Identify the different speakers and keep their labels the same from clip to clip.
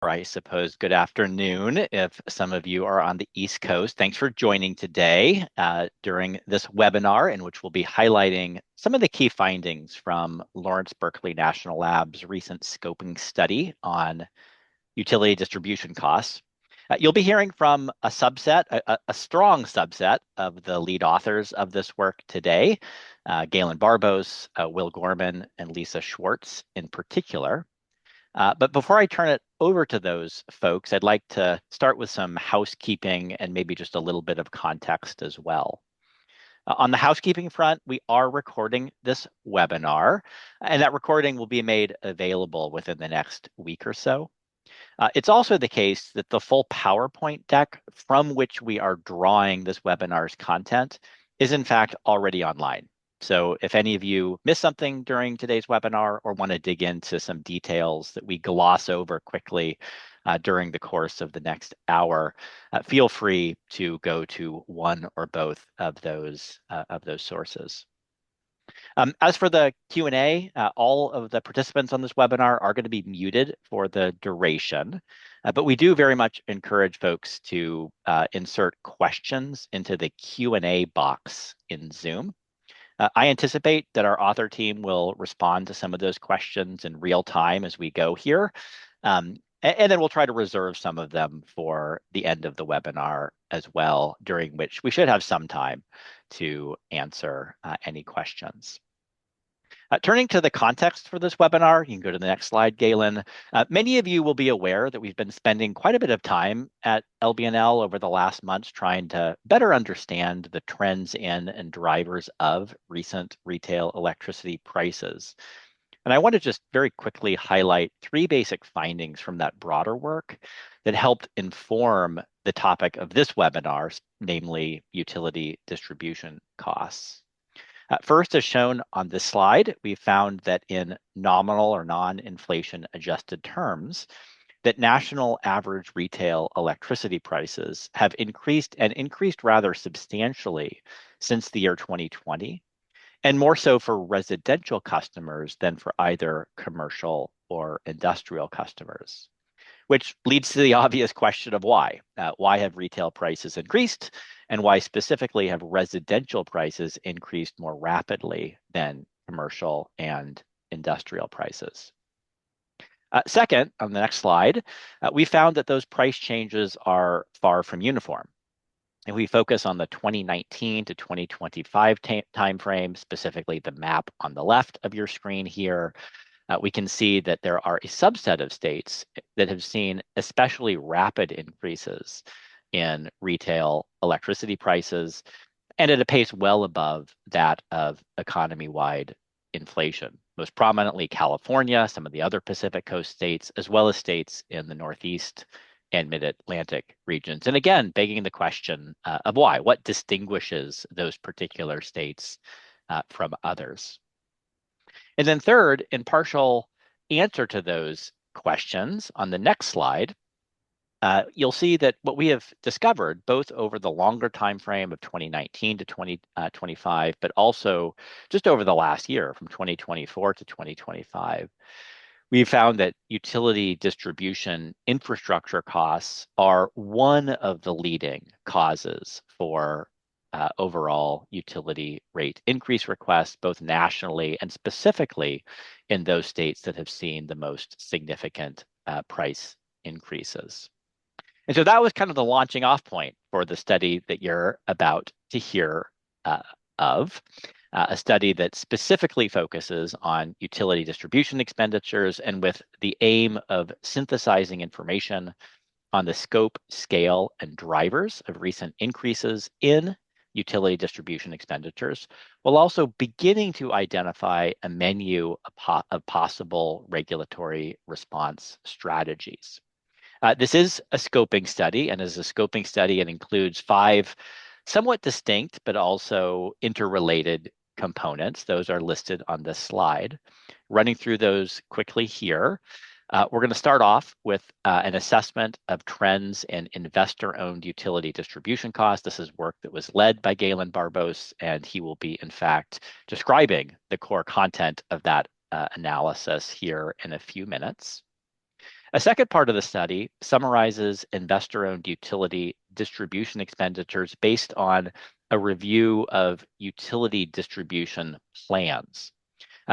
Speaker 1: Or I suppose good afternoon if some of you are on the East Coast. Thanks for joining today during this webinar in which we'll be highlighting some of the key findings from Lawrence Berkeley National Lab's recent scoping study on utility distribution costs. You'll be hearing from a subset, a strong subset of the lead authors of this work today, Galen Barbos, Will Gorman, and Lisa Schwartz in particular. But before I turn it over to those folks, I'd like to start with some housekeeping and maybe just a little bit of context as well. On the housekeeping front, we are recording this webinar, and that recording will be made available within the next week or so. It's also the case that the full PowerPoint deck from which we are drawing this webinar's content is in fact already online. So if any of you missed something during today's webinar or want to dig into some details that we gloss over quickly during the course of the next hour, feel free to go to one or both of those sources. As for the Q&A, all of the participants on this webinar are going to be muted for the duration, but we do very much encourage folks to insert questions into the Q&A box in Zoom. I anticipate that our author team will respond to some of those questions in real time as we go here. And then we'll try to reserve some of them for the end of the webinar as well, during which we should have some time to answer any questions. Turning to the context for this webinar, you can go to the next slide, Galen. Many of you will be aware that we've been spending quite a bit of time at LBNL over the last months trying to better understand the trends in and drivers of recent retail electricity prices. And I want to just very quickly highlight three basic findings from that broader work that helped inform the topic of this webinar, namely utility distribution costs. First, as shown on this slide, we found that in nominal or non-inflation adjusted terms, that national average retail electricity prices have increased and increased rather substantially since the year 2020, and more so for residential customers than for either commercial or industrial customers. Which leads to the obvious question of why. Why have retail prices increased, and why specifically have residential prices increased more rapidly than commercial and industrial prices? Second, on the next slide, we found that those price changes are far from uniform. If we focus on the 2019 to 2025 timeframe, specifically the map on the left of your screen here, we can see that there are a subset of states that have seen especially rapid increases in retail electricity prices and at a pace well above that of economy-wide inflation. Most prominently California, some of the other Pacific Coast states, as well as states in the Northeast and Mid-Atlantic regions. And again, begging the question of why. What distinguishes those particular states from others? And then third, in partial answer to those questions, on the next slide, you'll see that what we have discovered, both over the longer time frame of 2019 to 2025, but also just over the last year, from 2024 to 2025, we found that utility distribution infrastructure costs are one of the leading causes for overall utility rate increase requests, both nationally and specifically in those states that have seen the most significant price increases. And so that was kind of the launching off point for the study that you're about to hear of, a study that specifically focuses on utility distribution expenditures and with the aim of synthesizing information on the scope, scale, and drivers of recent increases in utility distribution expenditures, while also beginning to identify a menu of possible regulatory response strategies. This is a scoping study, and as a scoping study, it includes 5 somewhat distinct but also interrelated components. Those are listed on this slide. Running through those quickly here. We're going to start off with an assessment of trends in investor-owned utility distribution costs. This is work that was led by Galen Barbos, and he will be, in fact, describing the core content of that analysis here in a few minutes. A second part of the study summarizes investor-owned utility distribution expenditures based on a review of utility distribution plans.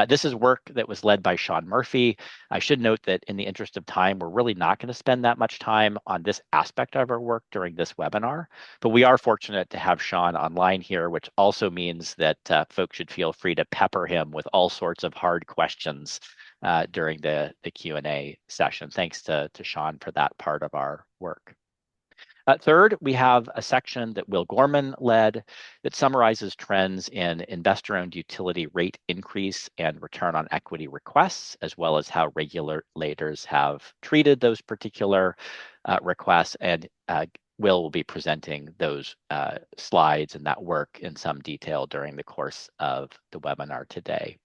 Speaker 1: This is work that was led by Sean Murphy. I should note that in the interest of time, we're really not going to spend that much time on this aspect of our work during this webinar, but we are fortunate to have Sean online here, which also means that folks should feel free to pepper him with all sorts of hard questions during the Q&A session. Thanks to Sean for that part of our work. Third, we have a section that Will Gorman led that summarizes trends in investor-owned utility rate increase and return on equity requests, as well as how regulators have treated those particular requests. And Will be presenting those slides and that work in some detail during the course of the webinar today.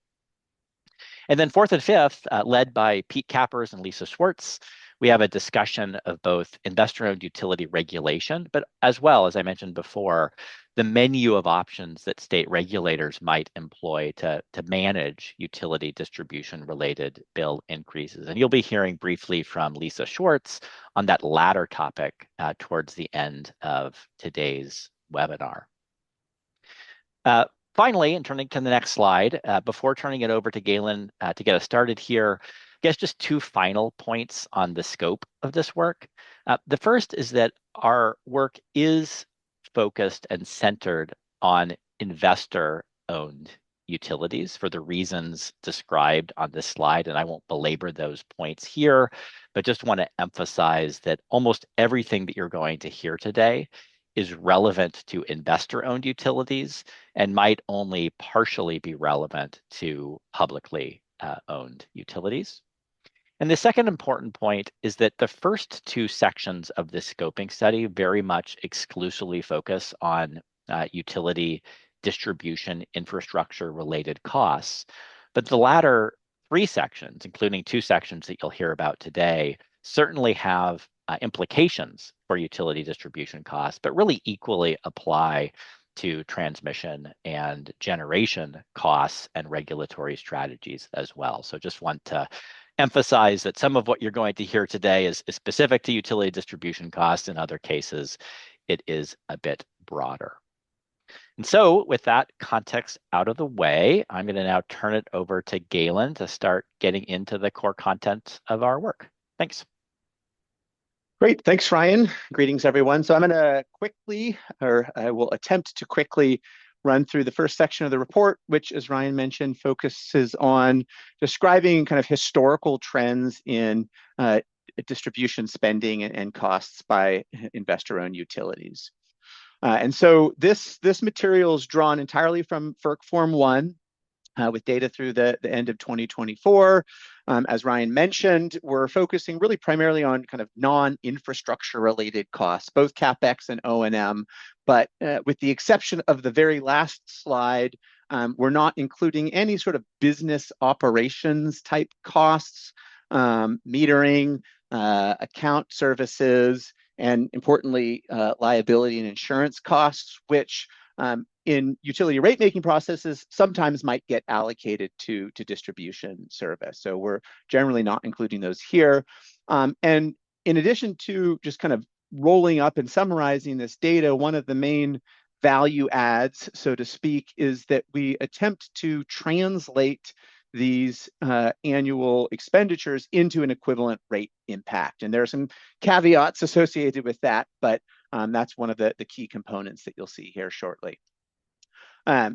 Speaker 1: And then fourth and fifth, led by Pete Kappers and Lisa Schwartz, we have a discussion of both investor-owned utility regulation, but as well, as I mentioned before, the menu of options that state regulators might employ to manage utility distribution-related bill increases. And you'll be hearing briefly from Lisa Schwartz on that latter topic towards the end of today's webinar. Finally, and turning to the next slide, before turning it over to Galen to get us started here, I guess just two final points on the scope of this work. The first is that our work is focused and centered on investor-owned utilities for the reasons described on this slide, and I won't belabor those points here, but just want to emphasize that almost everything that you're going to hear today is relevant to investor-owned utilities and might only partially be relevant to publicly owned utilities. And the second important point is that the first two sections of this scoping study very much exclusively focus on utility distribution infrastructure related costs. But the latter three sections, including two sections that you'll hear about today, certainly have implications for utility distribution costs, but really equally apply to transmission and generation costs and regulatory strategies as well. So just want to emphasize that some of what you're going to hear today is specific to utility distribution costs. In other cases, it is a bit broader. And so with that context out of the way, I'm going to now turn it over to Galen to start getting into the core content of our work. Thanks.
Speaker 2: Great, thanks, Ryan. Greetings, everyone. So I'm going to quickly, or I will attempt to quickly run through the first section of the report, which, as Ryan mentioned, focuses on describing kind of historical trends in distribution spending and costs by investor-owned utilities. And so this material is drawn entirely from FERC Form 1 with data through the end of 2024. As Ryan mentioned, we're focusing really primarily on kind of non-infrastructure related costs, both CapEx and O&M, but with the exception of the very last slide, we're not including any sort of business operations type costs, metering, account services, and importantly, liability and insurance costs, which in utility rate making processes sometimes might get allocated to distribution service. So we're generally not including those here. And in addition to just kind of rolling up and summarizing this data, one of the main value adds, so to speak, is that we attempt to translate these annual expenditures into an equivalent rate impact. And there are some caveats associated with that, but that's one of the key components that you'll see here shortly.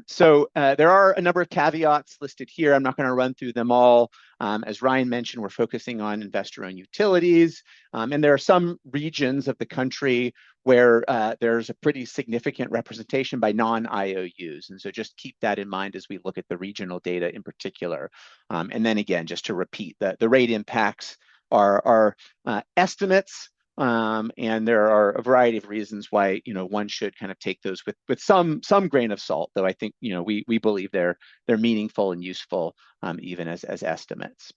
Speaker 2: So there are a number of caveats listed here. I'm not going to run through them all. As Ryan mentioned, we're focusing on investor-owned utilities, and there are some regions of the country where there's a pretty significant representation by non-IOUs. And so just keep that in mind as we look at the regional data in particular. And then again, just to repeat, the rate impacts are estimates. And there are a variety of reasons why one should kind of take those with some grain of salt, though I think we believe they're meaningful and useful even as estimates.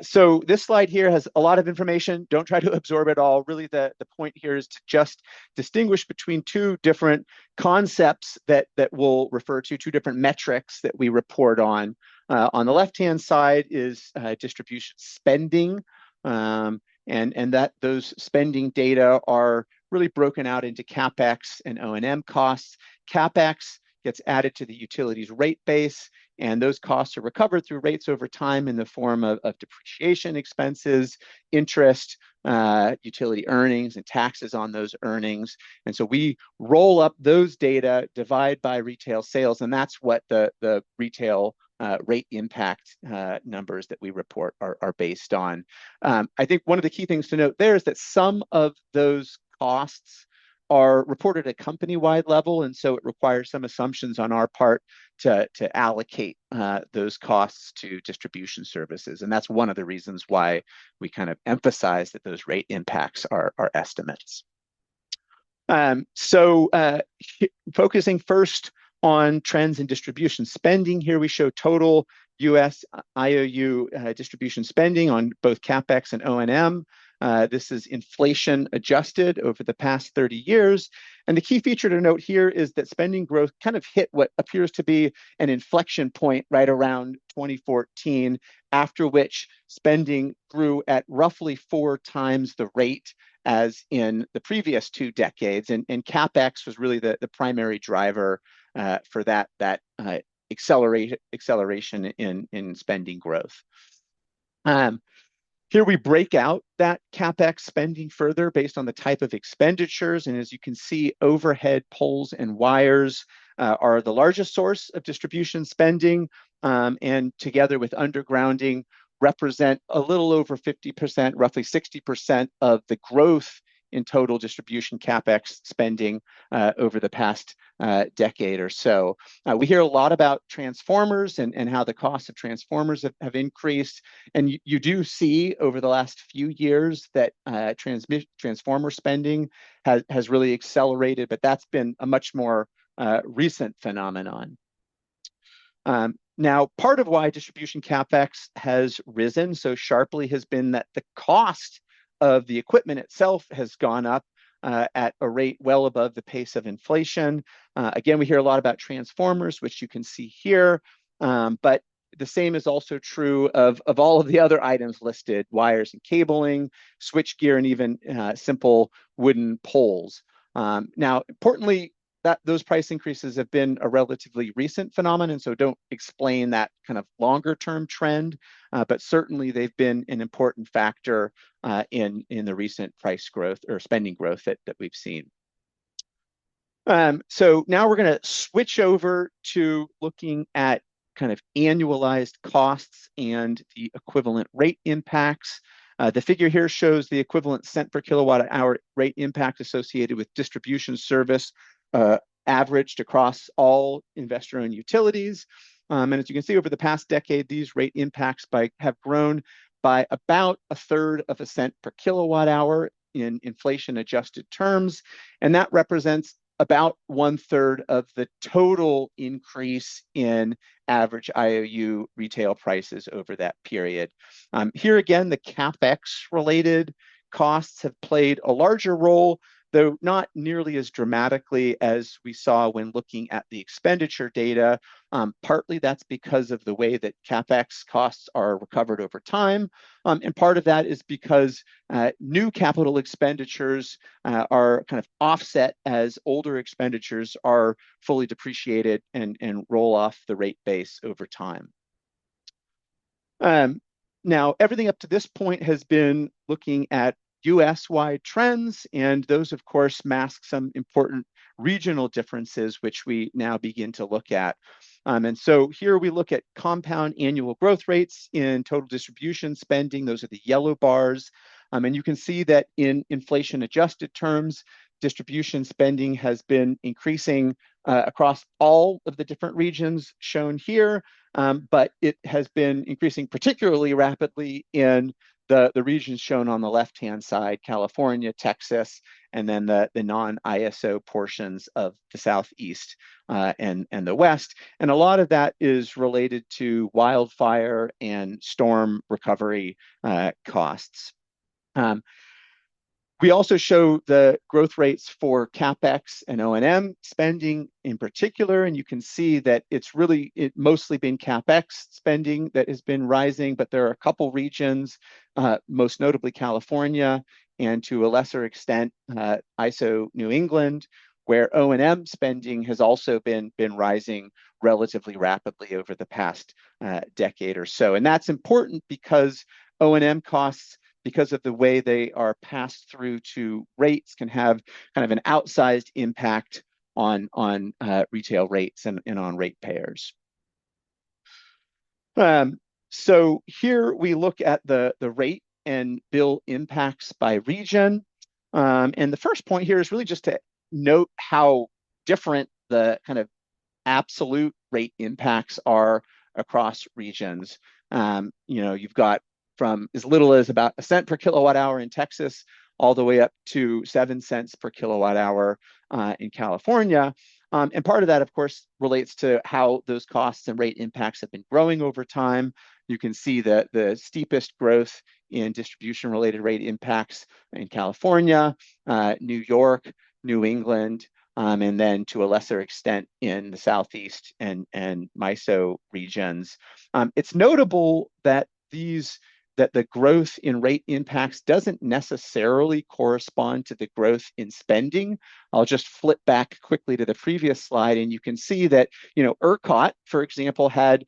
Speaker 2: So this slide here has a lot of information. Don't try to absorb it all. Really, the point here is to just distinguish between two different concepts that we'll refer to, two different metrics that we report on. On the left-hand side is distribution spending. And that those spending data are really broken out into CapEx and O&M costs. CapEx gets added to the utilities rate base, and those costs are recovered through rates over time in the form of depreciation expenses, interest, utility earnings, and taxes on those earnings. And so we roll up those data, divide by retail sales, and that's what the retail rate impact numbers that we report are based on. I think one of the key things to note there is that some of those costs are reported at company-wide level, and so it requires some assumptions on our part to allocate those costs to distribution services. And that's one of the reasons why we kind of emphasize that those rate impacts are estimates. Focusing first on trends in distribution spending, here we show total US IOU distribution spending on both CapEx and O&M. This is inflation adjusted over the past 30 years. And the key feature to note here is that spending growth kind of hit what appears to be an inflection point right around 2014, after which spending grew at roughly 4 times the rate as in the previous 2 decades. And CapEx was really the primary driver for that acceleration in spending growth. Here we break out that CapEx spending further based on the type of expenditures. And as you can see, overhead poles and wires are the largest source of distribution spending, and together with undergrounding represent a little over 50%, roughly 60% of the growth in total distribution CapEx spending over the past decade or so. We hear a lot about transformers and how the cost of transformers have increased. And you do see over the last few years that transformer spending has really accelerated, but that's been a much more recent phenomenon. Now, part of why distribution CapEx has risen so sharply has been that the cost of the equipment itself has gone up at a rate well above the pace of inflation. Again, we hear a lot about transformers, which you can see here, but the same is also true of all of the other items listed: wires and cabling, switchgear, and even simple wooden poles. Now, importantly, those price increases have been a relatively recent phenomenon, so don't explain that kind of longer term trend, but certainly they've been an important factor in the recent price growth or spending growth that we've seen. So now we're going to switch over to looking at kind of annualized costs and the equivalent rate impacts. The figure here shows the equivalent cent per kilowatt hour rate impact associated with distribution service averaged across all investor-owned utilities. And as you can see, over the past decade, these rate impacts have grown by about 1/3 of a cent per kilowatt hour in inflation-adjusted terms. And that represents about 1/3 of the total increase in average IOU retail prices over that period. Here again, the CapEx-related costs have played a larger role, though not nearly as dramatically as we saw when looking at the expenditure data. Partly that's because of the way that CapEx costs are recovered over time. And part of that is because new capital expenditures are kind of offset as older expenditures are fully depreciated and roll off the rate base over time. Now, everything up to this point has been looking at US-wide trends, and those, of course, mask some important regional differences, which we now begin to look at. And so here we look at compound annual growth rates in total distribution spending. Those are the yellow bars. And you can see that in inflation-adjusted terms, distribution spending has been increasing across all of the different regions shown here, but it has been increasing particularly rapidly in the regions shown on the left-hand side: California, Texas, and then the non-ISO portions of the Southeast and the West. And a lot of that is related to wildfire and storm recovery costs. We also show the growth rates for CapEx and O&M spending in particular, and you can see that it's mostly been CapEx spending that has been rising, but there are a couple regions, most notably California, and to a lesser extent, ISO New England, where O&M spending has also been rising relatively rapidly over the past decade or so. And that's important because O&M costs, because of the way they are passed through to rates, can have kind of an outsized impact on retail rates and on ratepayers. So here we look at the rate and bill impacts by region. And the first point here is really just to note how different the kind of absolute rate impacts are across regions. You've got from as little as about a cent per kilowatt hour in Texas, all the way up to 7 cents per kilowatt hour in California. And part of that, of course, relates to how those costs and rate impacts have been growing over time. You can see that the steepest growth in distribution-related rate impacts in California, New York, New England, and then to a lesser extent in the Southeast and MISO regions. It's notable that the growth in rate impacts doesn't necessarily correspond to the growth in spending. I'll just flip back quickly to the previous slide, and you can see that, ERCOT, for example, had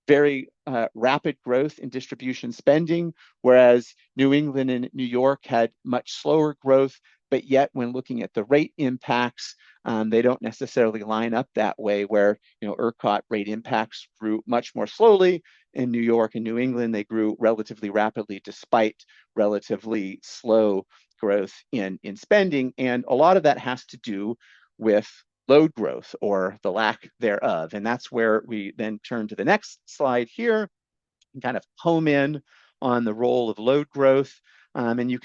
Speaker 2: very rapid growth in distribution spending, whereas New England and New York had much slower growth. But yet, when looking at the rate impacts, they don't necessarily line up that way, where ERCOT rate impacts grew much more slowly. In New York and New England, they grew relatively rapidly despite relatively slow growth in spending. And a lot of that has to do with load growth or the lack thereof. And that's where we then turn to the next slide here and kind of home in on the role of load growth. And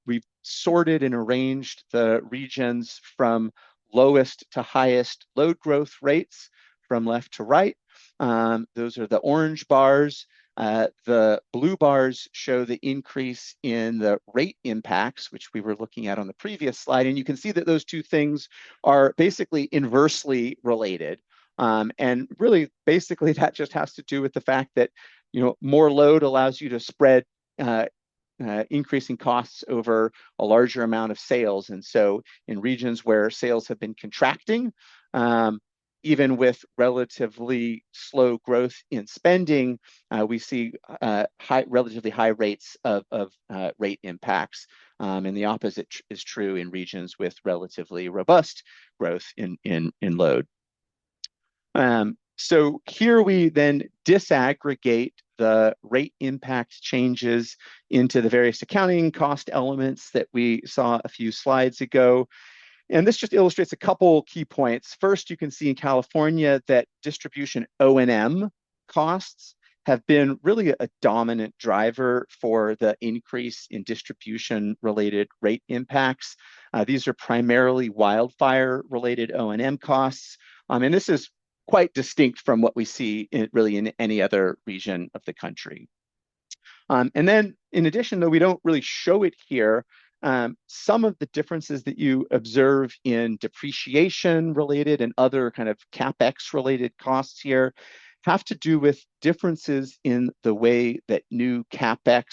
Speaker 2: we've sorted and arranged the regions from lowest to highest load growth rates from left to right. Those are the orange bars. The blue bars show the increase in the rate impacts, which we were looking at on the previous slide. And you can see that those two things are basically inversely related. And really, basically, that just has to do with the fact that more load allows you to spread increasing costs over a larger amount of sales. And so in regions where sales have been contracting, even with relatively slow growth in spending, we see relatively high rates of rate impacts. And the opposite is true in regions with relatively robust growth in load. So here we then disaggregate the rate impact changes into the various accounting cost elements that we saw a few slides ago. And this just illustrates a couple key points. First, you can see in California that distribution O&M costs have been really a dominant driver for the increase in distribution-related rate impacts. These are primarily wildfire-related O&M costs. And this is quite distinct from what we see really in any other region of the country. And then in addition, though we don't really show it here, some of the differences that you observe in depreciation related and other kind of CapEx related costs here have to do with differences in the way that new CapEx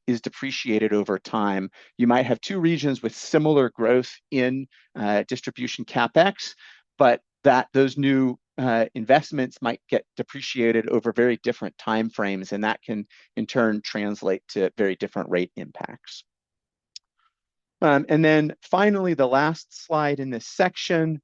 Speaker 2: is depreciated over time. You might have two regions with similar growth in distribution CapEx, but that those new investments might get depreciated over very different timeframes, and that can in turn translate to very different rate impacts. And then finally, the last slide in this section,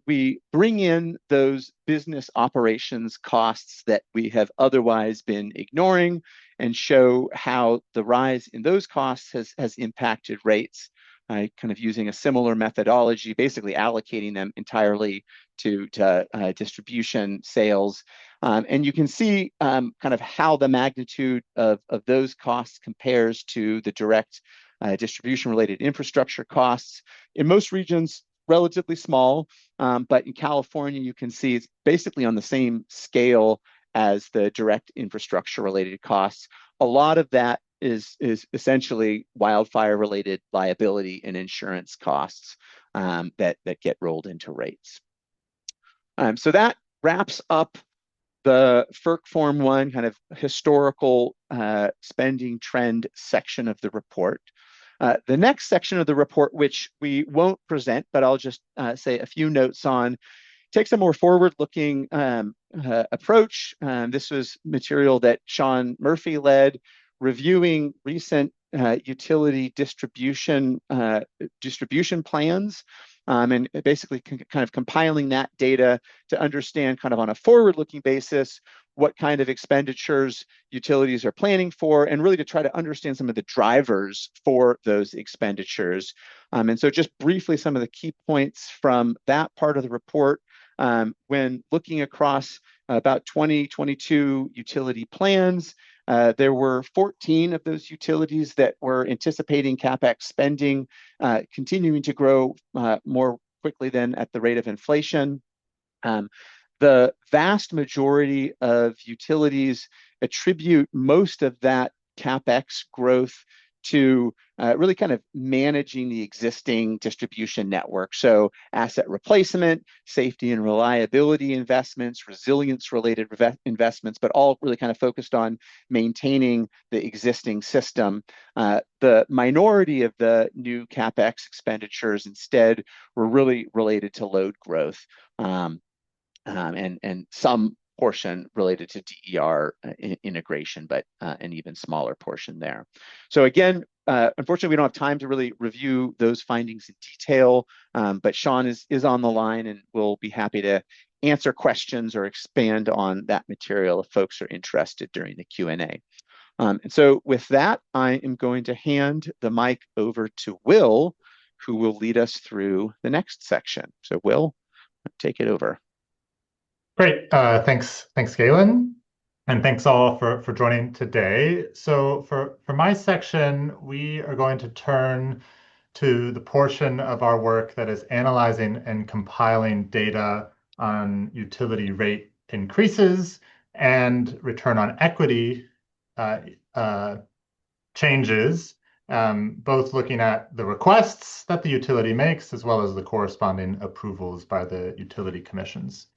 Speaker 2: we bring in those business operations costs that we have otherwise been ignoring and show how the rise in those costs has impacted rates, kind of using a similar methodology, basically allocating them entirely to distribution sales. And you can see kind of how the magnitude of those costs compares to the direct distribution-related infrastructure costs. In most regions, relatively small, but in California, you can see it's basically on the same scale as the direct infrastructure-related costs. A lot of that is essentially wildfire-related liability and insurance costs that get rolled into rates. So that wraps up the FERC Form 1 kind of historical spending trend section of the report. The next section of the report, which we won't present, but I'll just say a few notes on, takes a more forward-looking approach. This was material that Sean Murphy led, reviewing recent utility distribution plans, and basically kind of compiling that data to understand kind of on a forward-looking basis what kind of expenditures utilities are planning for, and really to try to understand some of the drivers for those expenditures. And so just briefly, some of the key points from that part of the report. When looking across about 2022 utility plans, there were 14 of those utilities that were anticipating CapEx spending continuing to grow more quickly than at the rate of inflation. The vast majority of utilities attribute most of that CapEx growth to really kind of managing the existing distribution network. So asset replacement, safety and reliability investments, resilience-related investments, but all really kind of focused on maintaining the existing system. The minority of the new CapEx expenditures instead were really related to load growth. And some portion related to DER integration, but an even smaller portion there. So again, unfortunately, we don't have time to really review those findings in detail, but Sean is on the line and will be happy to answer questions or expand on that material if folks are interested during the Q&A. And so with that, I am going to hand the mic over to Will, who will lead us through the next section. So Will, take it over.
Speaker 3: Great. Thanks, Galen. And thanks all for joining today. So for my section, we are going to turn to the portion of our work that is analyzing and compiling data on utility rate increases and return on equity changes, both looking at the requests that the utility makes as well as the corresponding approvals by the utility commissions.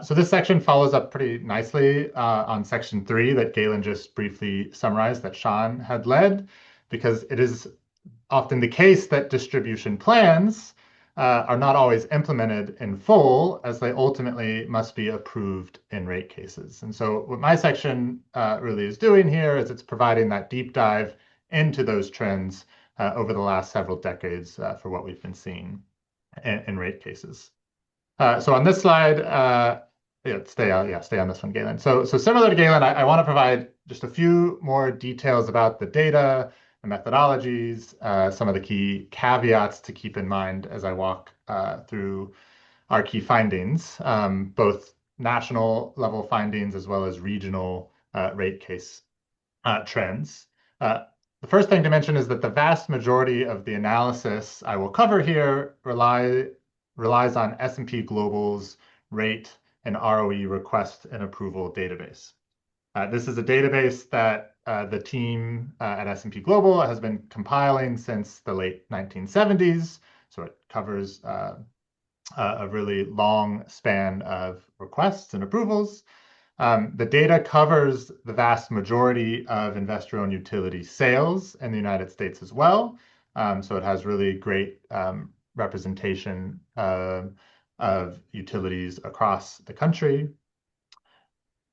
Speaker 3: So this section follows up pretty nicely on section 3 that Galen just briefly summarized that Sean had led, because it is often the case that distribution plans are not always implemented in full, as they ultimately must be approved in rate cases. And so what my section really is doing here is it's providing that deep dive into those trends over the last several decades for what we've been seeing in rate cases. So on this slide, stay on this one, Galen. So similar to Galen, I want to provide just a few more details about the data, the methodologies, some of the key caveats to keep in mind as I walk through our key findings, both national level findings as well as regional rate case trends. The first thing to mention is that the vast majority of the analysis I will cover here relies on S&P Global's rate and ROE request and approval database. This is a database that the team at S&P Global has been compiling since the late 1970s. So it covers a really long span of requests and approvals. The data covers the vast majority of investor-owned utility sales in the United States as well. So it has really great representation of utilities across the country.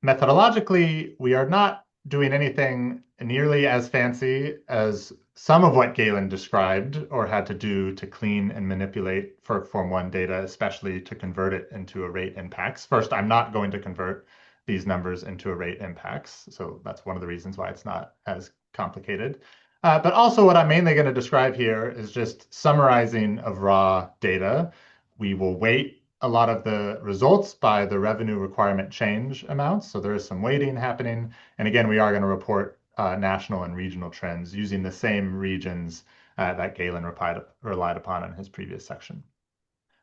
Speaker 3: Methodologically, we are not doing anything nearly as fancy as some of what Galen described or had to do to clean and manipulate FERC Form 1 data, especially to convert it into a rate impacts. First, I'm not going to convert these numbers into a rate impacts. So that's one of the reasons why it's not as complicated. But also what I'm mainly going to describe here is just summarizing of raw data. We will weight a lot of the results by the revenue requirement change amounts. So there is some weighting happening. And again, we are going to report national and regional trends using the same regions that Galen relied upon in his previous section.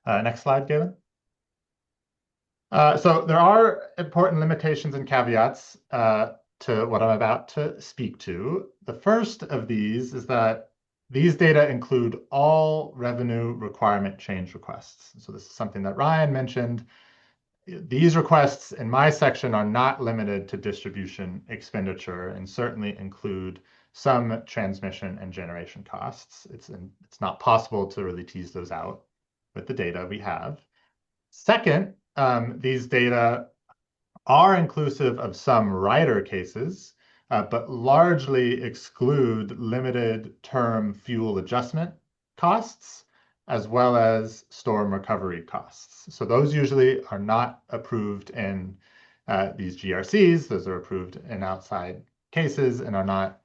Speaker 3: Next slide, Galen. So there are important limitations and caveats to to what I'm about to speak to. The first of these is that these data include all revenue requirement change requests. So this is something that Ryan mentioned. These requests in my section are not limited to distribution expenditure and certainly include some transmission and generation costs. It's not possible to really tease those out with the data we have. Second, these data are inclusive of some rider cases, but largely exclude limited term fuel adjustment costs, as well as storm recovery costs. So those usually are not approved in these GRCs. Those are approved in outside cases and are not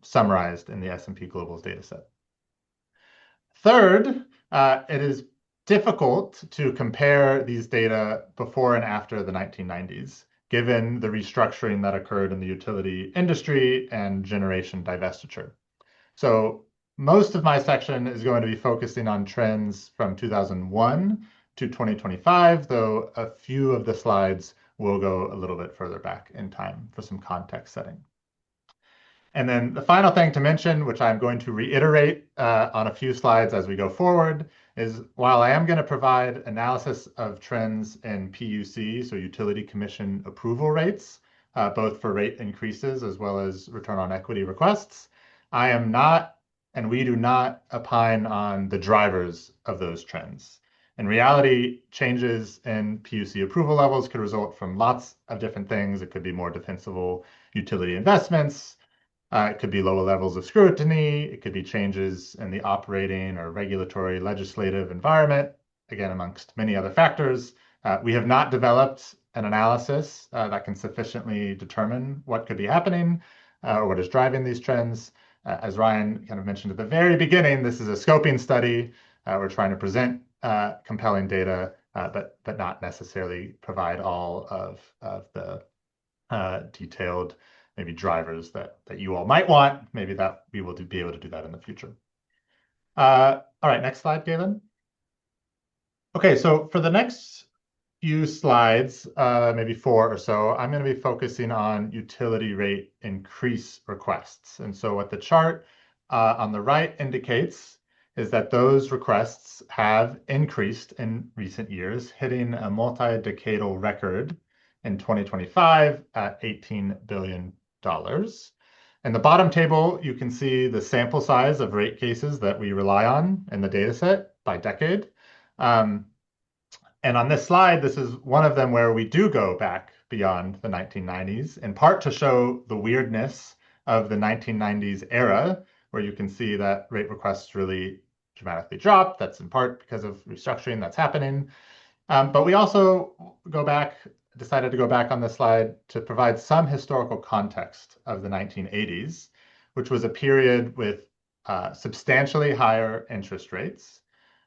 Speaker 3: summarized in the S&P Global's dataset. Third, it is difficult to compare these data before and after the 1990s, given the restructuring that occurred in the utility industry and generation divestiture. So most of my section is going to be focusing on trends from 2001 to 2025, though a few of the slides will go a little bit further back in time for some context setting. And then the final thing to mention, which I'm going to reiterate on a few slides as we go forward, is while I am going to provide analysis of trends in PUC, so utility commission approval rates, both for rate increases as well as return on equity requests, I am not, and we do not opine on the drivers of those trends. In reality, changes in PUC approval levels could result from lots of different things. It could be more defensible utility investments. It could be lower levels of scrutiny. It could be changes in the operating or regulatory legislative environment, again, amongst many other factors. We have not developed an analysis that can sufficiently determine what could be happening or what is driving these trends. As Ryan kind of mentioned at the very beginning, this is a scoping study. We're trying to present compelling data, but not necessarily provide all of the detailed maybe drivers that you all might want. Maybe that we will be able to do that in the future. All right, next slide, Galen. Okay, so for the next few slides, maybe 4 or so, I'm going to be focusing on utility rate increase requests. And so what the chart on the right indicates is that those requests have increased in recent years, hitting a multi-decadal record in 2025 at $18 billion. In the bottom table, you can see the sample size of rate cases that we rely on in the data set by decade. And on this slide, this is one of them where we do go back beyond the 1990s, in part to show the weirdness of the 1990s era, where you can see that rate requests really dramatically dropped. That's in part because of restructuring that's happening. But we also decided to go back on this slide to provide some historical context of the 1980s, which was a period with substantially higher interest rates.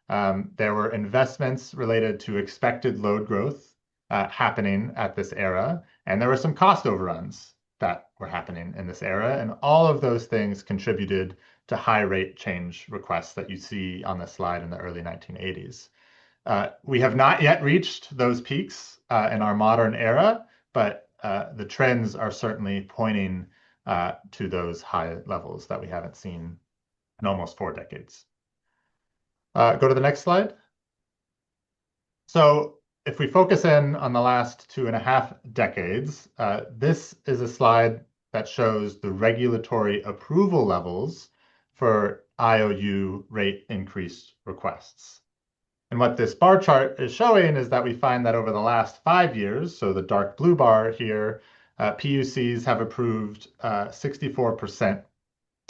Speaker 3: There were investments related to expected load growth happening at this era, and there were some cost overruns that were happening in this era, and all of those things contributed to high rate change requests that you see on the slide in the early 1980s. We have not yet reached those peaks in our modern era, but the trends are certainly pointing to those high levels that we haven't seen in almost 4 decades. Go to the next slide. So if we focus in on the last 2.5 decades, this is a slide that shows the regulatory approval levels for IOU rate increase requests. And what this bar chart is showing is that we find that over the last 5 years, so the dark blue bar here, PUCs have approved 64%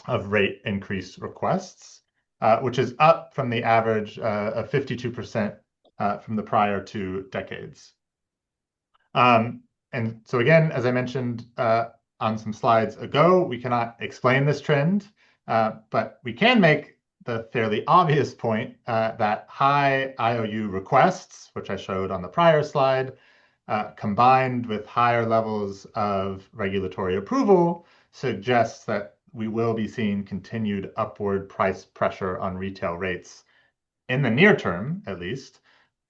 Speaker 3: of rate increase requests, which is up from the average of 52% from the prior 2 decades. And so again, as I mentioned on some slides ago, we cannot explain this trend, but we can make the fairly obvious point that high IOU requests, which I showed on the prior slide, combined with higher levels of regulatory approval, suggests that we will be seeing continued upward price pressure on retail rates in the near term, at least,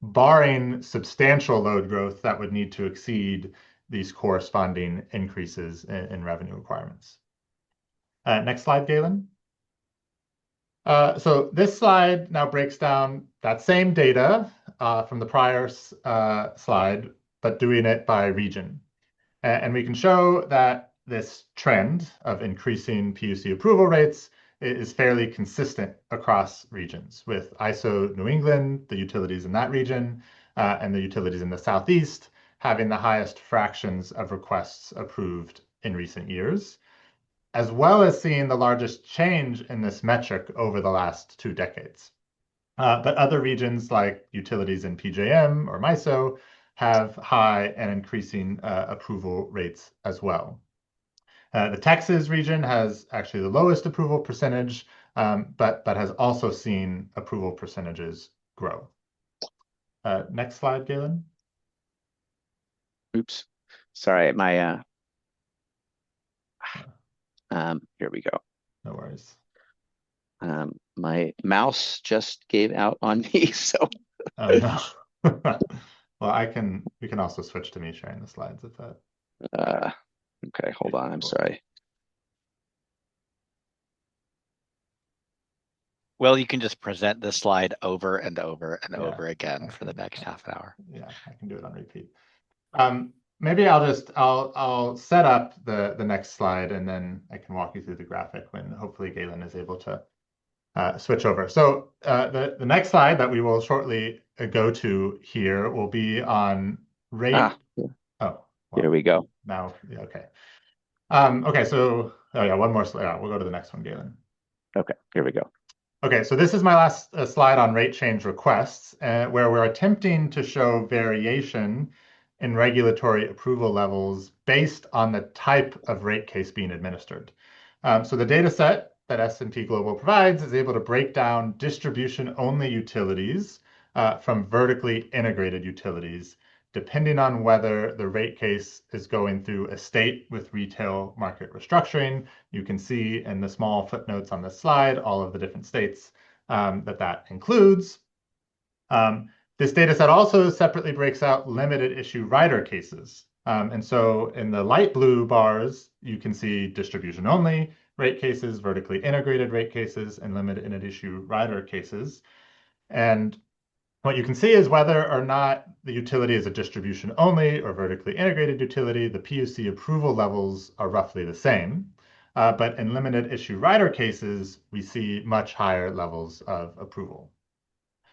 Speaker 3: barring substantial load growth that would need to exceed these corresponding increases in revenue requirements. Next slide, Galen. So this slide now breaks down that same data from the prior slide, but doing it by region. And we can show that this trend of increasing PUC approval rates is fairly consistent across regions, with ISO New England, the utilities in that region, and the utilities in the Southeast having the highest fractions of requests approved in recent years, as well as seeing the largest change in this metric over the last 2 decades. But other regions like utilities in PJM or MISO have high and increasing approval rates as well. The Texas region has actually the lowest approval percentage, but has also seen approval percentages grow. Next slide, Galen.
Speaker 2: Oops, sorry, my here we go.
Speaker 3: No worries.
Speaker 2: My mouse just gave out on me, so.
Speaker 3: Oh no. Well, we can also switch to me sharing the slides if that.
Speaker 2: Okay, hold on. I'm sorry.
Speaker 1: Well, you can just present this slide over and over and over again for the next half an hour.
Speaker 3: Yeah, I can do it on repeat. Maybe I'll set up the next slide and then I can walk you through the graphic when hopefully Galen is able to switch over. So the next slide that we will shortly go to here will be on rate.
Speaker 2: Oh,
Speaker 3: well,
Speaker 2: here we go.
Speaker 3: Now, yeah, okay. Okay, so one more slide. Yeah, we'll go to the next one, Galen.
Speaker 2: Okay, here we go.
Speaker 3: Okay, so this is my last slide on rate change requests, where we're attempting to show variation in regulatory approval levels based on the type of rate case being administered. So the data set that S&P Global provides is able to break down distribution-only utilities from vertically integrated utilities, depending on whether the rate case is going through a state with retail market restructuring. You can see in the small footnotes on this slide all of the different states that includes. This data set also separately breaks out limited issue rider cases. And so in the light blue bars, you can see distribution only rate cases, vertically integrated rate cases, and limited issue rider cases. And what you can see is whether or not the utility is a distribution only or vertically integrated utility, the PUC approval levels are roughly the same. But in limited issue rider cases, we see much higher levels of approval.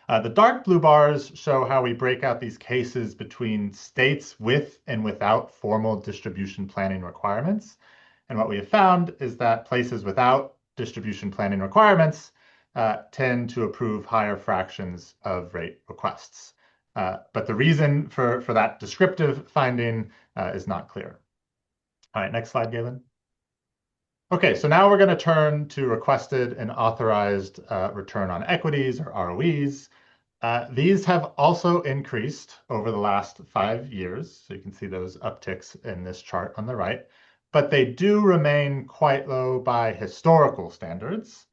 Speaker 3: The dark blue bars show how we break out these cases between states with and without formal distribution planning requirements. And what we have found is that places without distribution planning requirements tend to approve higher fractions of rate requests. But the reason for that descriptive finding is not clear. All right, next slide, Galen. Okay, so now we're going to turn to requested and authorized return on equities, or ROEs. These have also increased over the last 5 years. So you can see those upticks in this chart on the right. But they do remain quite low by historical standards.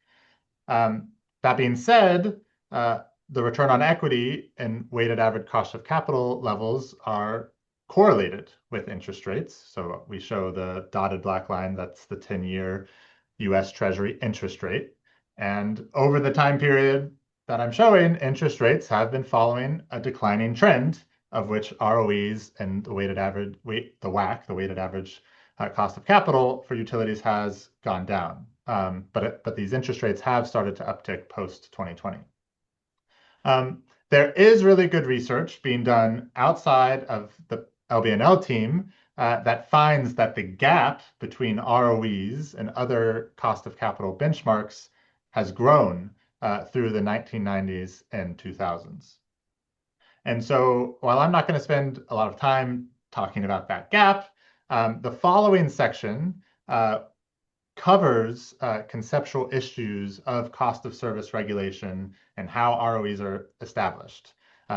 Speaker 3: That being said, the return on equity and weighted average cost of capital levels are correlated with interest rates. So we show the dotted black line, that's the 10-year US Treasury interest rate. And over the time period that I'm showing, interest rates have been following a declining trend, of which ROEs and the weighted average, the WACC, the weighted average cost of capital for utilities has gone down. But these interest rates have started to uptick post 2020. There is really good research being done outside of the LBNL team that finds that the gap between ROEs and other cost of capital benchmarks has grown through the 1990s and 2000s. And so while I'm not going to spend a lot of time talking about that gap, the following section covers conceptual issues of cost of service regulation and how ROEs are established.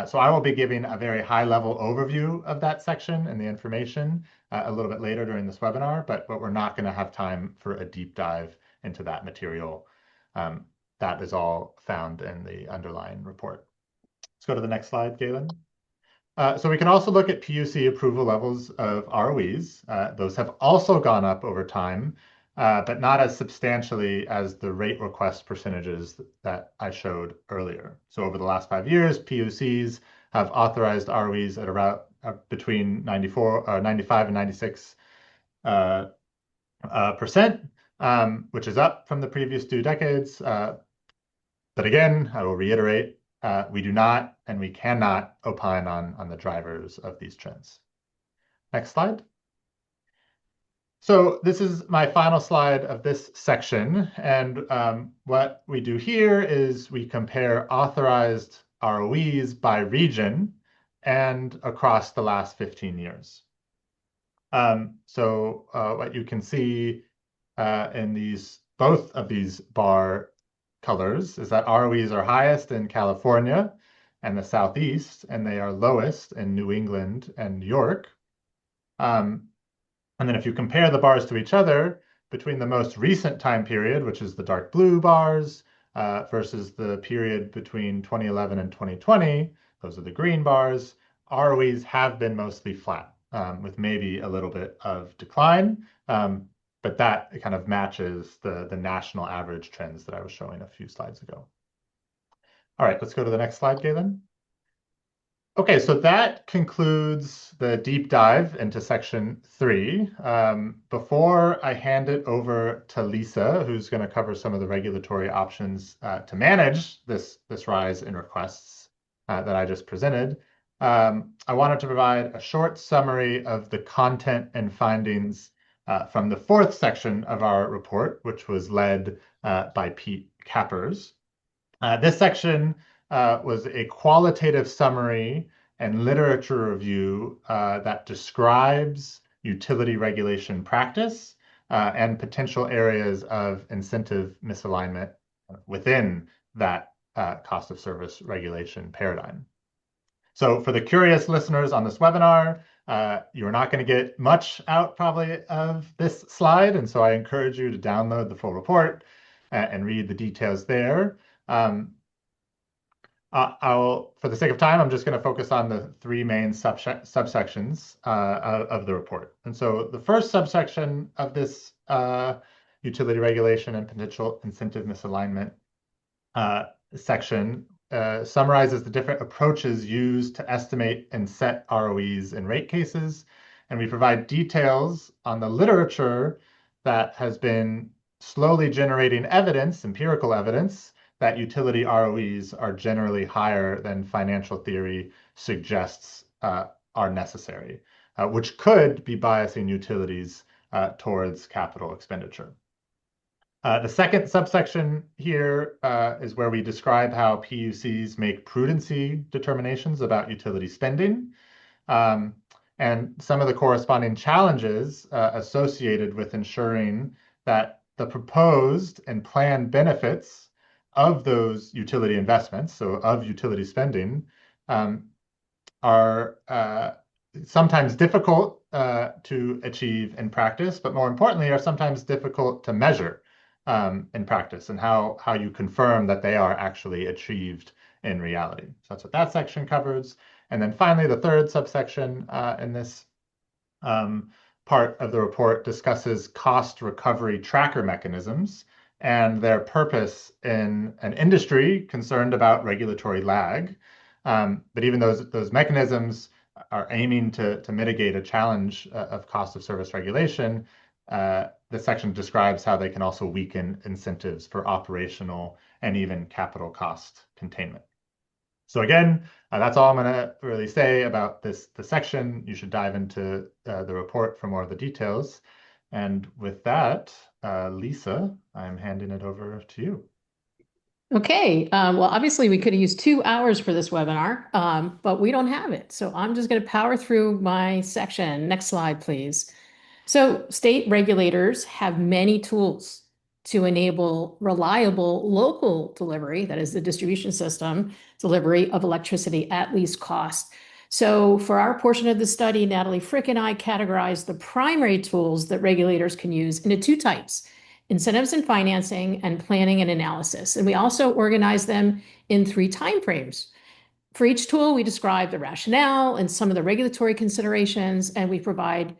Speaker 3: So I will be giving a very high-level overview of that section and the information a little bit later during this webinar, but we're not going to have time for a deep dive into that material. That is all found in the underlying report. Let's go to the next slide, Galen. So we can also look at PUC approval levels of ROEs. Those have also gone up over time, but not as substantially as the rate request percentages that I showed earlier. So over the last 5 years, PUCs have authorized ROEs at around between 95 and 96 percent, which is up from the previous 2 decades. But again, I will reiterate, we do not and we cannot opine on the drivers of these trends. Next slide. So this is my final slide of this section. And what we do here is we compare authorized ROEs by region and across the last 15 years. So what you can see in both of these bar colors is that ROEs are highest in California and the Southeast, and they are lowest in New England and New York. And then if you compare the bars to each other between the most recent time period, which is the dark blue bars, versus the period between 2011 and 2020, those are the green bars, ROEs have been mostly flat, with maybe a little bit of decline. But that kind of matches the national average trends that I was showing a few slides ago. All right, let's go to the next slide, Galen. Okay, so that concludes the deep dive into section 3. Before I hand it over to Lisa, who's going to cover some of the regulatory options to manage this rise in requests that I just presented, I wanted to provide a short summary of the content and findings from the 4th section of our report, which was led by Pete Kappers. This section was a qualitative summary and literature review that describes utility regulation practice and potential areas of incentive misalignment within that cost of service regulation paradigm. So for the curious listeners on this webinar, you're not going to get much out probably of this slide, and so I encourage you to download the full report and read the details there. For the sake of time, I'm just going to focus on the 3 main subsections of the report. And so the first subsection of this utility regulation and potential incentive misalignment section summarizes the different approaches used to estimate and set ROEs in rate cases. And we provide details on the literature that has been slowly generating evidence, empirical evidence, that utility ROEs are generally higher than financial theory suggests are necessary, which could be biasing utilities towards capital expenditure. The second subsection here is where we describe how PUCs make prudency determinations about utility spending, and some of the corresponding challenges associated with ensuring that the proposed and planned benefits of those utility investments, so of utility spending, are sometimes difficult to achieve in practice, but more importantly, are sometimes difficult to measure in practice, and how you confirm that they are actually achieved in reality. So that's what that section covers. And then finally, the third subsection in this part of the report discusses cost recovery tracker mechanisms and their purpose in an industry concerned about regulatory lag. But even those mechanisms are aiming to mitigate a challenge of cost of service regulation. This section describes how they can also weaken incentives for operational and even capital cost containment. So again, that's all I'm going to really say about the section. You should dive into the report for more of the details. And with that, Lisa, I'm handing it over to you.
Speaker 4: Okay, well, obviously we could have used 2 hours for this webinar, but we don't have it. So I'm just going to power through my section. Next slide, please. So state regulators have many tools to enable reliable local delivery, that is the distribution system delivery of electricity at least cost. So for our portion of the study, Natalie Frick and I categorized the primary tools that regulators can use into 2 types: incentives and financing, and planning and analysis. And we also organized them in 3 timeframes: For each tool, we describe the rationale and some of the regulatory considerations, and we provide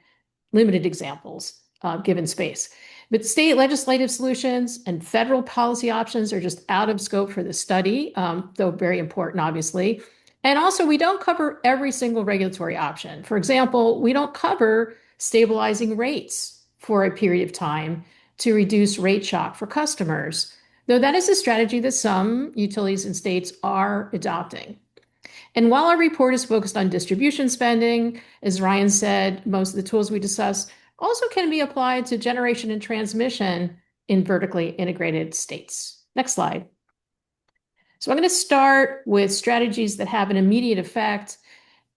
Speaker 4: limited examples given space. But state legislative solutions and federal policy options are just out of scope for the study, though very important, obviously. And also, we don't cover every single regulatory option. For example, we don't cover stabilizing rates for a period of time to reduce rate shock for customers, though that is a strategy that some utilities and states are adopting. And while our report is focused on distribution spending, as Ryan said, most of the tools we discuss also can be applied to generation and transmission in vertically integrated states. Next slide. So I'm going to start with strategies that have an immediate effect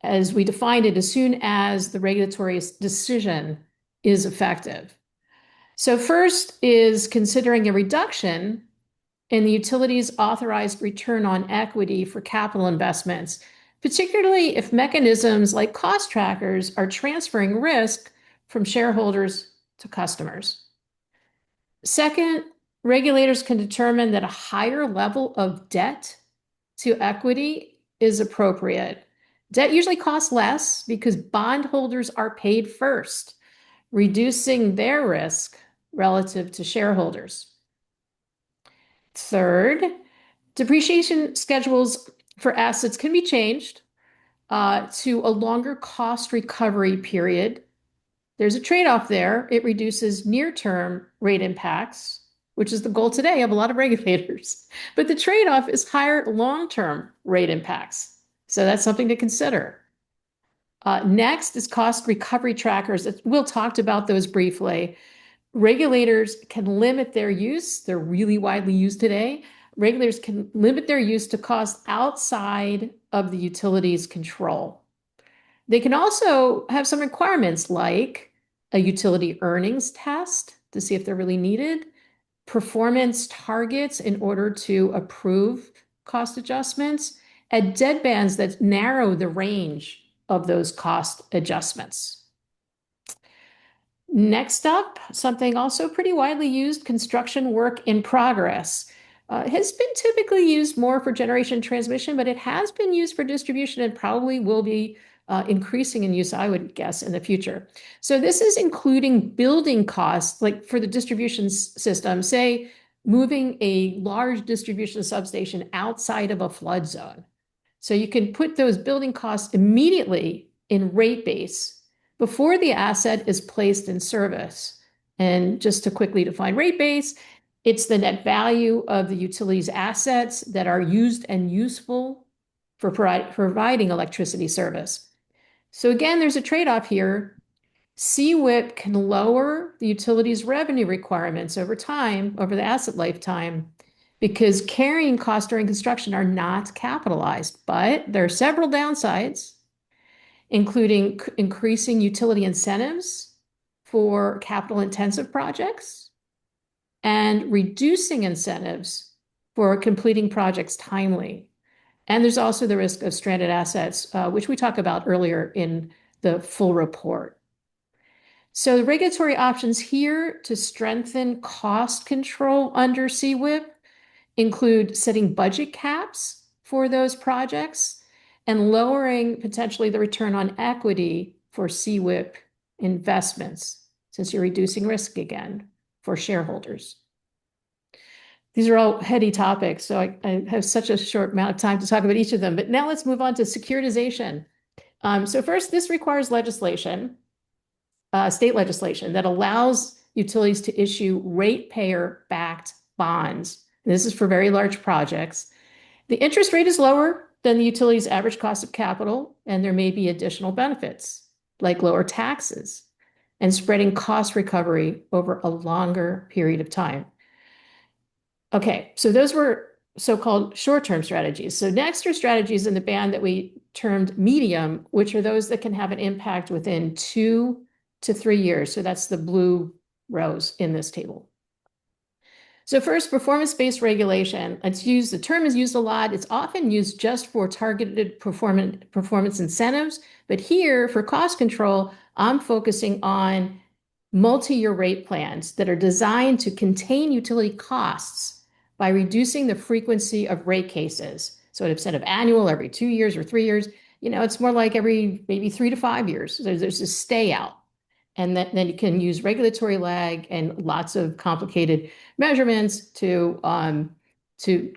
Speaker 4: as we defined it as soon as the regulatory decision is effective. So first is considering a reduction in the utility's authorized return on equity for capital investments, particularly if mechanisms like cost trackers are transferring risk from shareholders to customers. Second, regulators can determine that a higher level of debt to equity is appropriate. Debt usually costs less because bondholders are paid first, reducing their risk relative to shareholders. Third, depreciation schedules for assets can be changed to a longer cost recovery period. There's a trade-off there. It reduces near-term rate impacts, which is the goal today of a lot of regulators. But the trade-off is higher long-term rate impacts. So that's something to consider. Next is cost recovery trackers. We'll talk about those briefly. Regulators can limit their use. They're really widely used today. Regulators can limit their use to costs outside of the utility's control. They can also have some requirements like a utility earnings test to see if they're really needed, performance targets in order to approve cost adjustments, and deadbands that narrow the range of those cost adjustments. Next up, something also pretty widely used, construction work in progress. Has been typically used more for generation transmission, but it has been used for distribution and probably will be increasing in use, I would guess, in the future. So this is including building costs, like for the distribution system, say moving a large distribution substation outside of a flood zone. So you can put those building costs immediately in rate base before the asset is placed in service. And just to quickly define rate base, it's the net value of the utility's assets that are used and useful for providing electricity service. So again, there's a trade-off here. CWIP can lower the utility's revenue requirements over time, over the asset lifetime, because carrying costs during construction are not capitalized. But there are several downsides, including increasing utility incentives for capital-intensive projects and reducing incentives for completing projects timely. And there's also the risk of stranded assets, which we talked about earlier in the full report. So the regulatory options here to strengthen cost control under CWIP include setting budget caps for those projects and lowering potentially the return on equity for CWIP investments, since you're reducing risk again for shareholders. These are all heady topics, so I have such a short amount of time to talk about each of them. But now let's move on to securitization. So first, this requires legislation, state legislation, that allows utilities to issue ratepayer-backed bonds. And this is for very large projects. The interest rate is lower than the utility's average cost of capital, and there may be additional benefits, like lower taxes and spreading cost recovery over a longer period of time. Okay, so those were so-called short-term strategies. So next are strategies in the band that we termed medium, which are those that can have an impact within 2 to 3 years. So that's the blue rows in this table. So first, performance-based regulation. The term is used a lot. It's often used just for targeted performance incentives. But here, for cost control, I'm focusing on multi-year rate plans that are designed to contain utility costs by reducing the frequency of rate cases. So instead of annual, every 2 years or 3 years, it's more like every maybe 3 to 5 years. So there's a stay out. And then you can use regulatory lag and lots of complicated measurements to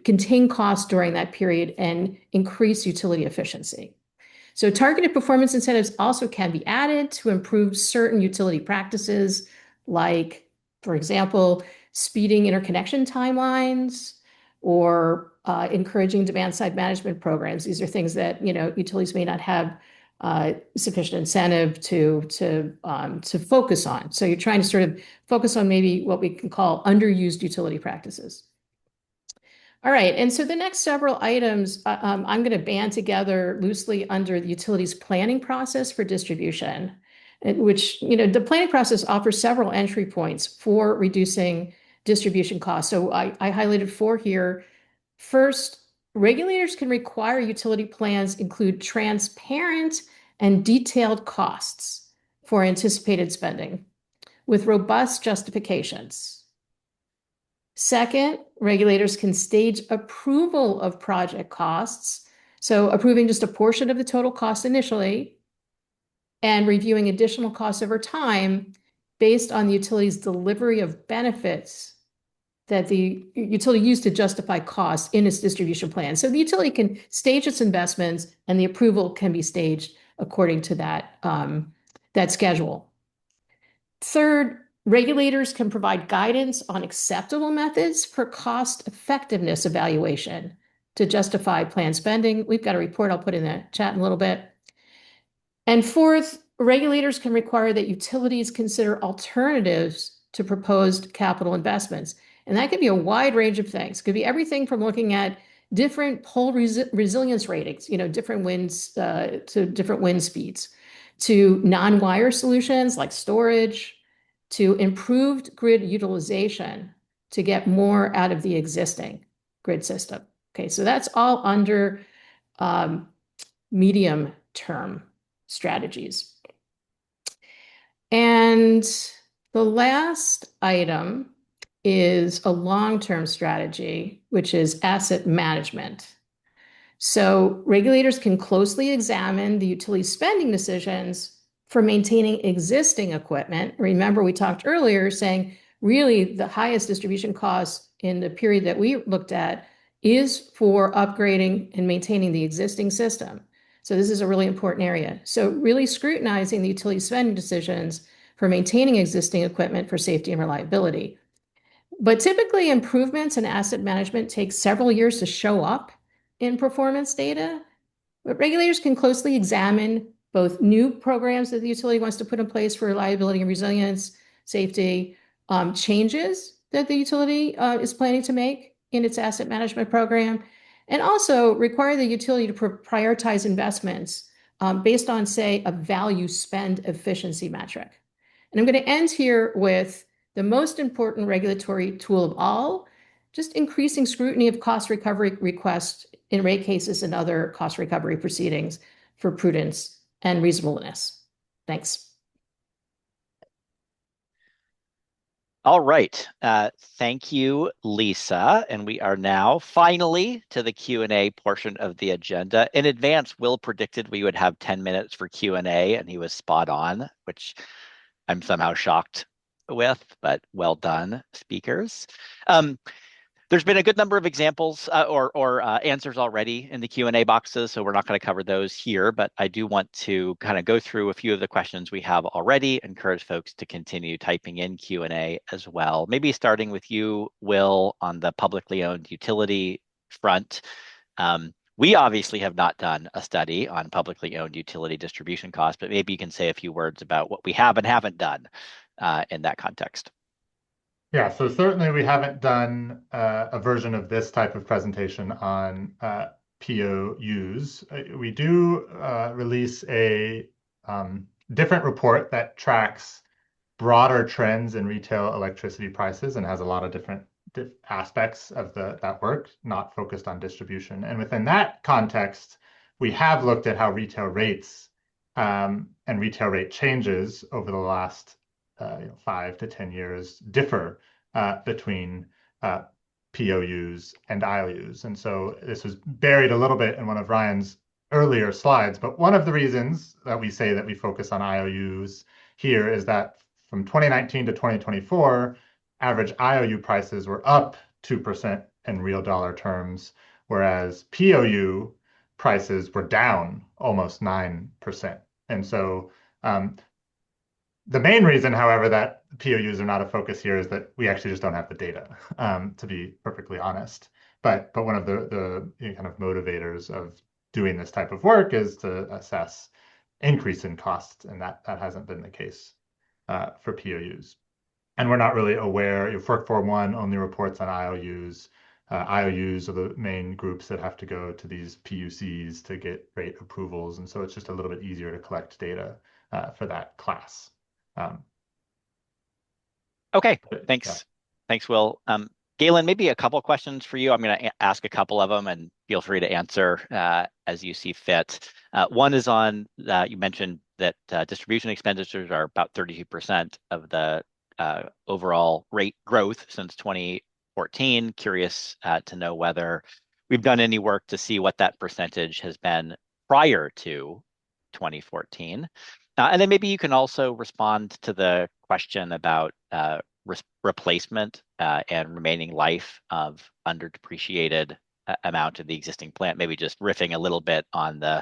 Speaker 4: contain costs during that period and increase utility efficiency. So targeted performance incentives also can be added to improve certain utility practices, like, for example, speeding interconnection timelines or encouraging demand-side management programs. These are things that utilities may not have sufficient incentive to focus on. So you're trying to sort of focus on maybe what we can call underused utility practices. All right, and so the next several items I'm going to band together loosely under the utilities planning process for distribution, which, the planning process offers several entry points for reducing distribution costs. So I highlighted 4 here. First, regulators can require utility plans include transparent and detailed costs for anticipated spending with robust justifications. Second, regulators can stage approval of project costs, so approving just a portion of the total cost initially and reviewing additional costs over time based on the utility's delivery of benefits that the utility used to justify costs in its distribution plan. So the utility can stage its investments and the approval can be staged according to that schedule. Third, regulators can provide guidance on acceptable methods for cost effectiveness evaluation to justify planned spending. We've got a report I'll put in the chat in a little bit. And fourth, regulators can require that utilities consider alternatives to proposed capital investments. And that could be a wide range of things. It could be everything from looking at different pole resilience ratings, different winds to different wind speeds, to non-wire solutions like storage, to improved grid utilization to get more out of the existing grid system. Okay, so that's all under medium-term strategies. And the last item is a long-term strategy, which is asset management. So regulators can closely examine the utility spending decisions for maintaining existing equipment. Remember, we talked earlier saying really the highest distribution cost in the period that we looked at is for upgrading and maintaining the existing system. So this is a really important area. So really scrutinizing the utility spending decisions for maintaining existing equipment for safety and reliability. But typically improvements in asset management take several years to show up in performance data. But regulators can closely examine both new programs that the utility wants to put in place for reliability and resilience, safety, changes that the utility is planning to make in its asset management program, and also require the utility to prioritize investments based on, say, a value spend efficiency metric. And I'm going to end here with the most important regulatory tool of all, just increasing scrutiny of cost recovery requests in rate cases and other cost recovery proceedings for prudence and reasonableness. Thanks.
Speaker 1: All right. Thank you, Lisa. And we are now finally to the Q&A portion of the agenda. In advance, Will predicted we would have 10 minutes for Q&A, and he was spot on, which I'm somehow shocked with, but well done, speakers. There's been a good number of examples or answers already in the Q&A boxes, so we're not going to cover those here, but I do want to kind of go through a few of the questions we have already, encourage folks to continue typing in Q&A as well. Maybe starting with you, Will, on the publicly owned utility front. We obviously have not done a study on publicly owned utility distribution costs, but maybe you can say a few words about what we have and haven't done in that context.
Speaker 3: Yeah, so certainly we haven't done a version of this type of presentation on POUs. We do release a different report that tracks broader trends in retail electricity prices and has a lot of different aspects of that work, not focused on distribution. And within that context, we have looked at how retail rates and retail rate changes over the last 5 to 10 years differ between POUs and IOUs. And so this was buried a little bit in one of Ryan's earlier slides, but one of the reasons that we say that we focus on IOUs here is that from 2019 to 2024, average IOU prices were up 2% in real dollar terms, whereas POU prices were down almost 9%. And so the main reason, however, that POUs are not a focus here is that we actually just don't have the data, to be perfectly honest. But one of the kind of motivators of doing this type of work is to assess increase in costs, and that hasn't been the case for POUs. And we're not really aware. FERC Form 1 only reports on IOUs. IOUs are the main groups that have to go to these PUCs to get rate approvals, and so it's just a little bit easier to collect data for that class.
Speaker 1: Okay,
Speaker 3: Yeah.
Speaker 1: thanks, Will. Galen, maybe a couple questions for you. I'm going to ask a couple of them, and feel free to answer as you see fit. One is on you mentioned that distribution expenditures are about 32% of the overall rate growth since 2014. Curious to know whether we've done any work to see what that percentage has been prior to 2014. And then maybe you can also respond to the question about replacement and remaining life of underdepreciated amount of the existing plant, maybe just riffing a little bit on the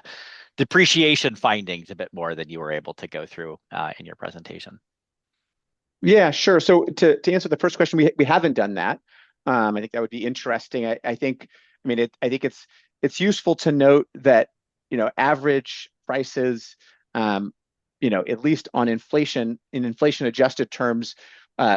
Speaker 1: depreciation findings a bit more than you were able to go through in your presentation.
Speaker 2: Yeah, sure. So to answer the first question, we haven't done that. I think that would be interesting. I think it's useful to note that average prices, at least on inflation in inflation adjusted terms,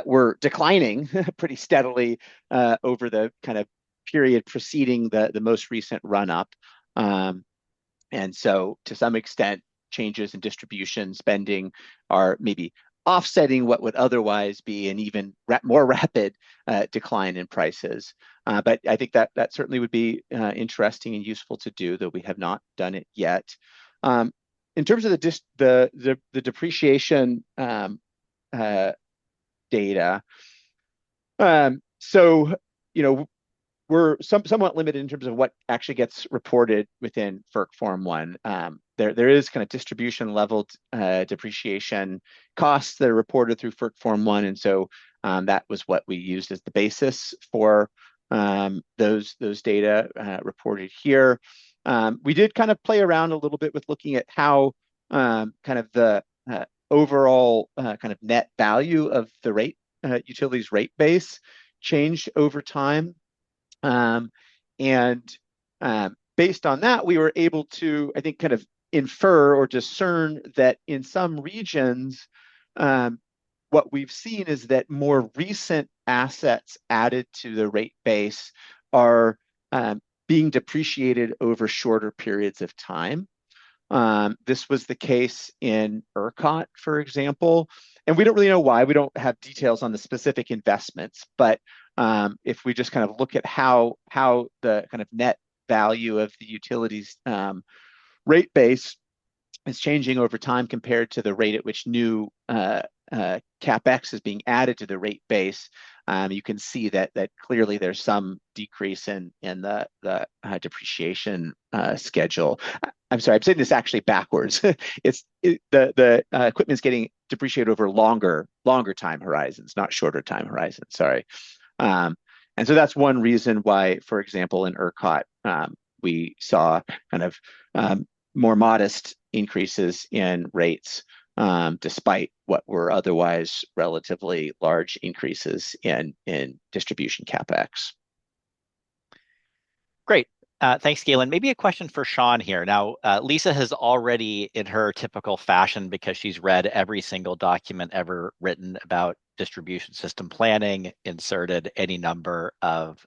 Speaker 2: were declining pretty steadily over the kind of period preceding the most recent run up. And so to some extent, changes in distribution spending are maybe offsetting what would otherwise be an even more rapid decline in prices. But I think that certainly would be interesting and useful to do, though we have not done it yet. In terms of the depreciation data, so we're somewhat limited in terms of what actually gets reported within FERC Form 1. There is kind of distribution level depreciation costs that are reported through FERC Form 1, and so that was what we used as the basis for those data reported here. We did kind of play around a little bit with looking at how kind of the overall kind of net value of the utilities rate base changed over time. And based on that, we were able to, I think, kind of infer or discern that in some regions, what we've seen is that more recent assets added to the rate base are being depreciated over shorter periods of time. This was the case in ERCOT, for example, and we don't really know why. We don't have details on the specific investments, but if we just kind of look at how the kind of net value of the utilities rate base is changing over time compared to the rate at which new CapEx is being added to the rate base, you can see that clearly there's some decrease in the depreciation schedule. I'm sorry, I'm saying this actually backwards. The equipment's getting depreciated over longer time horizons, not shorter time horizons. Sorry. And so that's one reason why, for example, in ERCOT, we saw kind of more modest increases in rates, despite what were otherwise relatively large increases in distribution CapEx.
Speaker 1: Great. Thanks, Galen. Maybe a question for Sean here. Now, Lisa has already, in her typical fashion, because she's read every single document ever written about distribution system planning, inserted any number of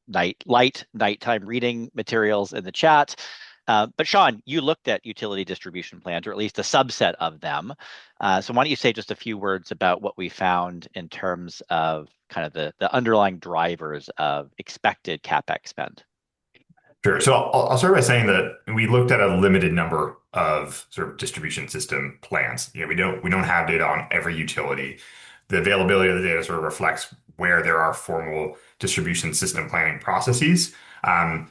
Speaker 1: nighttime reading materials in the chat. But Sean, you looked at utility distribution plans, or at least a subset of them. So why don't you say just a few words about what we found in terms of kind of the underlying drivers of expected CapEx spend?
Speaker 5: Sure. So I'll start by saying that we looked at a limited number of sort of distribution system plans. We don't have data on every utility. the availability of the data sort of reflects where there are formal distribution system planning processes.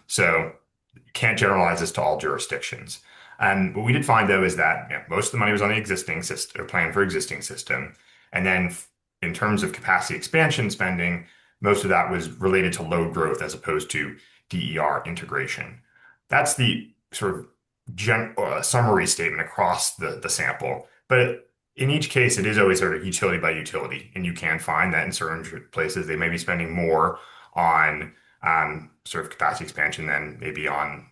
Speaker 5: So you can't generalize this to all jurisdictions. And what we did find though is that most of the money was on the existing system, or plan for existing system. And then in terms of capacity expansion spending, most of that was related to load growth as opposed to DER integration. That's the sort of summary statement across the sample. But in each case, it is always sort of utility by utility. And you can find that in certain places, they may be spending more on sort of capacity expansion than maybe on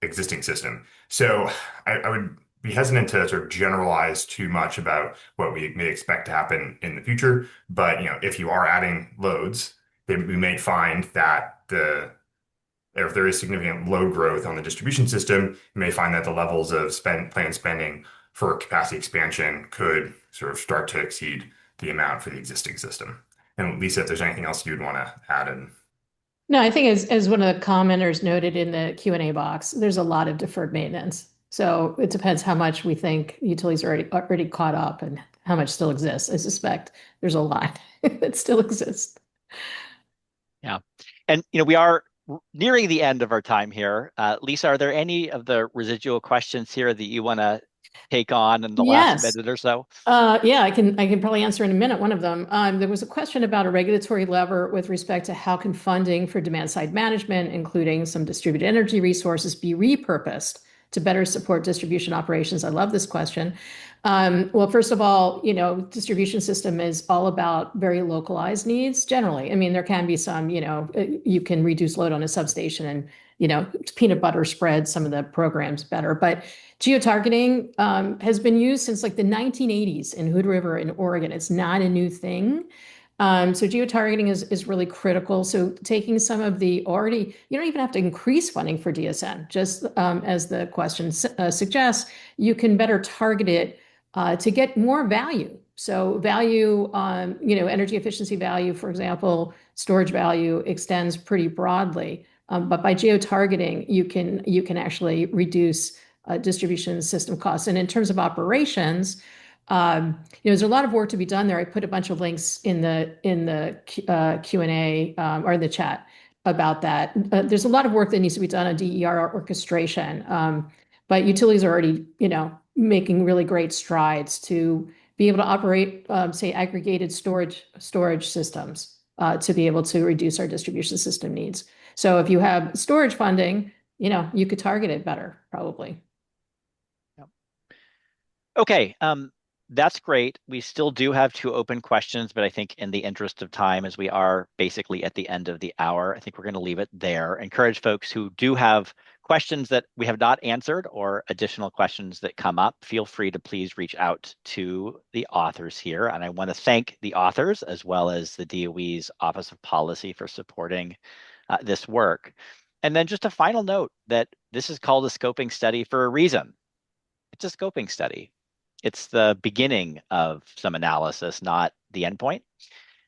Speaker 5: existing system. So I would be hesitant to sort of generalize too much about what we may expect to happen in the future. But if you are adding loads, then we may find that if there is significant load growth on the distribution system, you may find that the levels of planned spending for capacity expansion could sort of start to exceed the amount for the existing system. And Lisa, if there's anything else you'd want to add in.
Speaker 4: No, I think as one of the commenters noted in the Q&A box, there's a lot of deferred maintenance. So it depends how much we think utilities are already caught up and how much still exists. I suspect there's a lot that still exists.
Speaker 1: Yeah. And we are nearing the end of our time here. Lisa, are there any of the residual questions here that you want to take on in the last
Speaker 4: Yes.
Speaker 1: minute or so?
Speaker 4: Yeah, I can probably answer in a minute one of them. There was a question about a regulatory lever with respect to how can funding for demand side management, including some distributed energy resources, be repurposed to better support distribution operations. I love this question. Well, first of all, distribution system is all about very localized needs generally. I mean, there can be some, you can reduce load on a substation and, peanut butter spread some of the programs better. But geotargeting has been used since like the 1980s in Hood River in Oregon. It's not a new thing. So geotargeting is really critical. So taking some of the already, you don't even have to increase funding for DSN, just as the question suggests, you can better target it to get more value. So value, energy efficiency value, for example, storage value extends pretty broadly. But by geo-targeting, you can actually reduce distribution system costs. And in terms of operations, there's a lot of work to be done there. I put a bunch of links in the Q&A or in the chat about that. There's a lot of work that needs to be done on DER orchestration, but utilities are already, making really great strides to be able to operate, say, aggregated storage systems to be able to reduce our distribution system needs. So if you have storage funding, you could target it better, probably.
Speaker 1: Yep. Okay, that's great. We still do have 2 open questions, but I think in the interest of time, as we are basically at the end of the hour, I think we're going to leave it there. Encourage folks who do have questions that we have not answered or additional questions that come up, feel free to please reach out to the authors here. And I want to thank the authors as well as the DOE's Office of Policy for supporting this work. And then just a final note that this is called a scoping study for a reason. It's a scoping study. It's the beginning of some analysis, not the endpoint.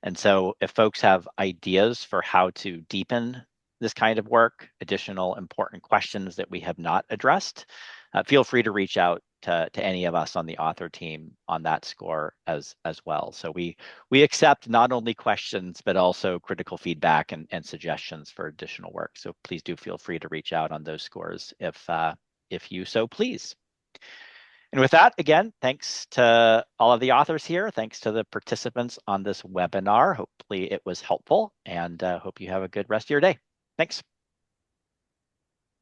Speaker 1: And so if folks have ideas for how to deepen this kind of work, additional important questions that we have not addressed, feel free to reach out to any of us on the author team on that score as well. So we accept not only questions, but also critical feedback and suggestions for additional work. So please do feel free to reach out on those scores if you so please. And with that, again, thanks to all of the authors here. Thanks to the participants on this webinar. Hopefully it was helpful and hope you have a good rest of your day. Thanks.